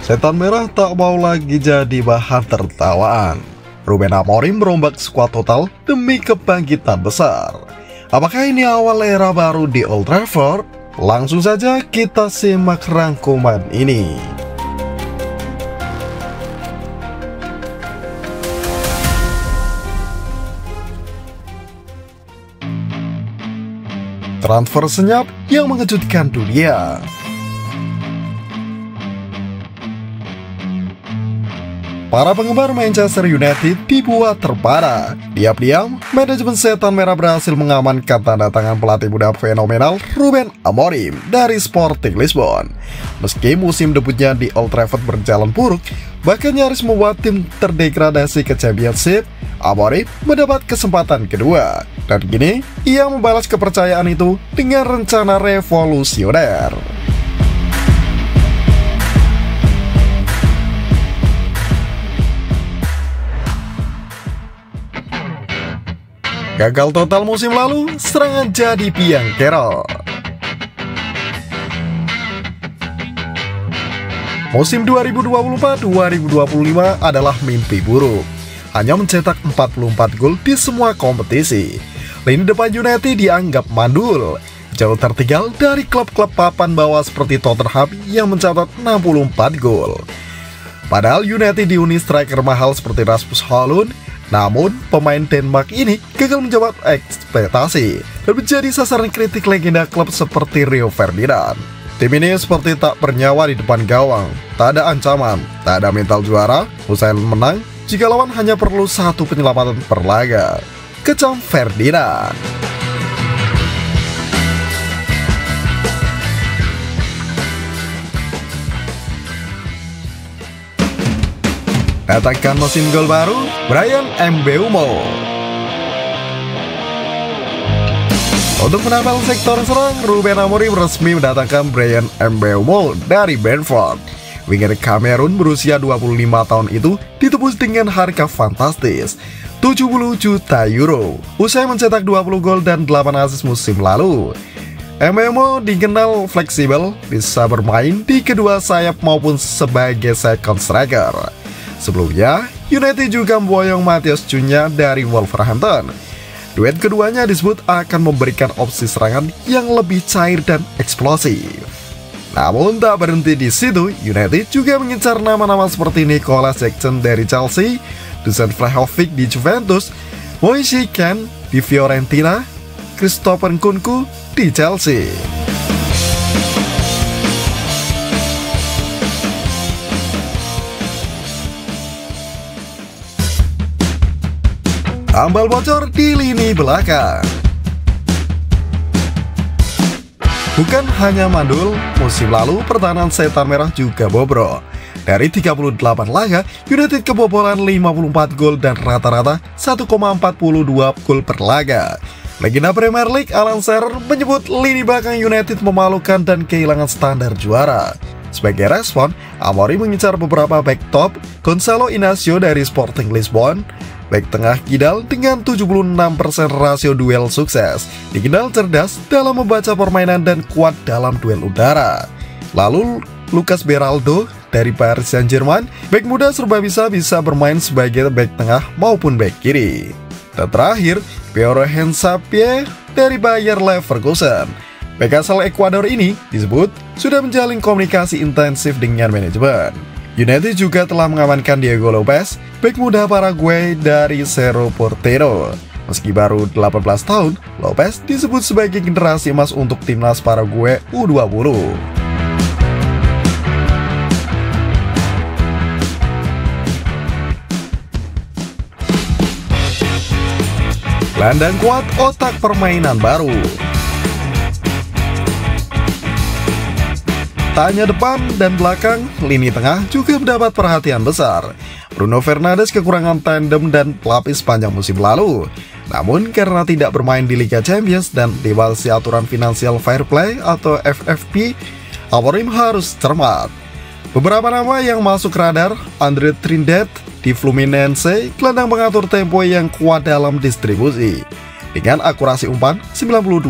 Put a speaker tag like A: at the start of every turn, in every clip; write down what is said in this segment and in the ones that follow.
A: Setan Merah tak mau lagi jadi bahan tertawaan. Ruben Amorim merombak skuad total demi kebangkitan besar. Apakah ini awal era baru di Old Trafford? Langsung saja kita simak rangkuman ini. Transfer senyap yang mengejutkan dunia. Para penggemar Manchester United dibuat terpana. Diam-diam, manajemen Setan Merah berhasil mengamankan tanda tangan pelatih muda fenomenal Ruben Amorim dari Sporting Lisbon. Meski musim debutnya di Old Trafford berjalan buruk, bahkan nyaris membuat tim terdegradasi ke Championship, Amorim mendapat kesempatan kedua. Dan kini, ia membalas kepercayaan itu dengan rencana revolusioner. Gagal total musim lalu, serangan jadi biang kerok. Musim 2024-2025 adalah mimpi buruk. Hanya mencetak 44 gol di semua kompetisi. Lini depan United dianggap mandul, jauh tertinggal dari klub-klub papan bawah seperti Tottenham yang mencatat 64 gol. Padahal United dihuni striker mahal seperti Rasmus Højlund. Namun, pemain Denmark ini gagal menjawab ekspektasi dan menjadi sasaran kritik legenda klub seperti Rio Ferdinand. Tim ini seperti tak bernyawa di depan gawang, tak ada ancaman, tak ada mental juara, usai menang jika lawan hanya perlu satu penyelamatan per laga. Kecam Ferdinand. Datangkan mesin gol baru, Bryan Mbeumo. Untuk menambal sektor serang, Ruben Amorim resmi mendatangkan Bryan Mbeumo dari Brentford. Winger Kamerun berusia 25 tahun itu ditebus dengan harga fantastis, 70 juta euro. Usai mencetak 20 gol dan 8 assist musim lalu, Mbeumo dikenal fleksibel, bisa bermain di kedua sayap maupun sebagai second striker. Sebelumnya, United juga memboyong Matheus Cunha dari Wolverhampton. Duet keduanya disebut akan memberikan opsi serangan yang lebih cair dan eksplosif. Namun tak berhenti di situ, United juga mengincar nama-nama seperti Nicolas Jackson dari Chelsea, Dusan Vlahovic di Juventus, Moise Kean di Fiorentina, Christopher Nkunku di Chelsea. Tambal bocor di lini belakang. Bukan hanya mandul, musim lalu pertahanan Setan Merah juga bobrok. Dari 38 laga, United kebobolan 54 gol dan rata-rata 1,42 gol per laga. Legenda Premier League Alan Shearer menyebut lini belakang United memalukan dan kehilangan standar juara. Sebagai respon, Amorim mengincar beberapa back top, Gonçalo Inácio dari Sporting Lisbon, back tengah kidal dengan 76% rasio duel sukses, dikenal cerdas dalam membaca permainan dan kuat dalam duel udara. Lalu Lucas Beraldo dari Paris Saint-Germain, back muda serba bisa bermain sebagai back tengah maupun back kiri. Dan terakhir, Piero Hensapie dari Bayer Leverkusen. Back asal Ekuador ini disebut sudah menjalin komunikasi intensif dengan manajemen. United juga telah mengamankan Diego Lopez, bek muda Paraguay dari Cerro Porteño. Meski baru 18 tahun, Lopez disebut sebagai generasi emas untuk timnas Paraguay U20. Gelandang kuat, otak permainan baru. Tak hanya depan dan belakang, lini tengah juga mendapat perhatian besar. Bruno Fernandes kekurangan tandem dan pelapis panjang musim lalu. Namun karena tidak bermain di Liga Champions dan dibatasi aturan Financial Fair Play atau FFP, Amorim harus cermat. Beberapa nama yang masuk radar, Andre Trindet di Fluminense, gelandang pengatur tempo yang kuat dalam distribusi, dengan akurasi umpan 92%.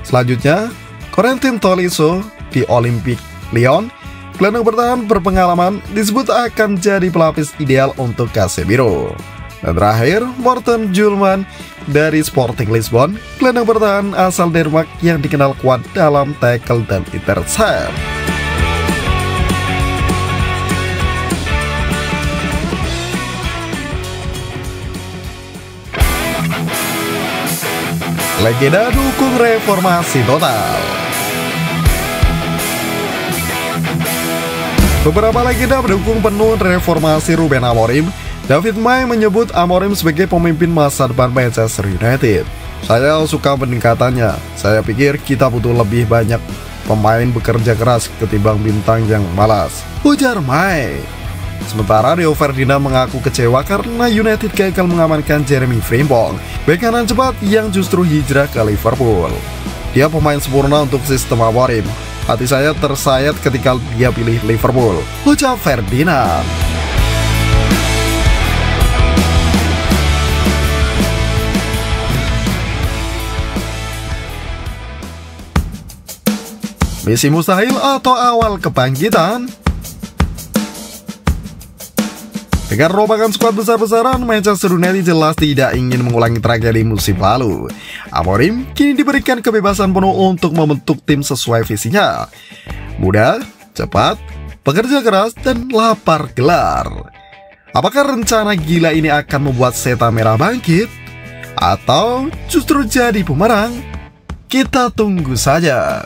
A: Selanjutnya, Corentin Tolisso di Olympique Lyon, gelandang bertahan berpengalaman disebut akan jadi pelapis ideal untuk Casemiro. Dan terakhir, Morten Hjulmand dari Sporting Lisbon, gelandang bertahan asal Denmark yang dikenal kuat dalam tackle dan intercept. Legenda dukung reformasi total. Beberapa legenda mendukung penuh reformasi Ruben Amorim. David May menyebut Amorim sebagai pemimpin masa depan Manchester United. Saya suka pendekatannya. Saya pikir kita butuh lebih banyak pemain bekerja keras ketimbang bintang yang malas, ujar May. Sementara Rio Ferdinand mengaku kecewa karena United gagal mengamankan Jeremy Frimpong, bek kanan cepat yang justru hijrah ke Liverpool. Dia pemain sempurna untuk sistem Amorim. Hati saya tersayat ketika dia pilih Liverpool, ujar Ferdinand. Misi mustahil atau awal kebangkitan? Dengan rombongan skuad besar-besaran, Manchester United jelas tidak ingin mengulangi tragedi musim lalu. Amorim kini diberikan kebebasan penuh untuk membentuk tim sesuai visinya. Mudah, cepat, bekerja keras, dan lapar gelar. Apakah rencana gila ini akan membuat Setan Merah bangkit? Atau justru jadi bumerang? Kita tunggu saja.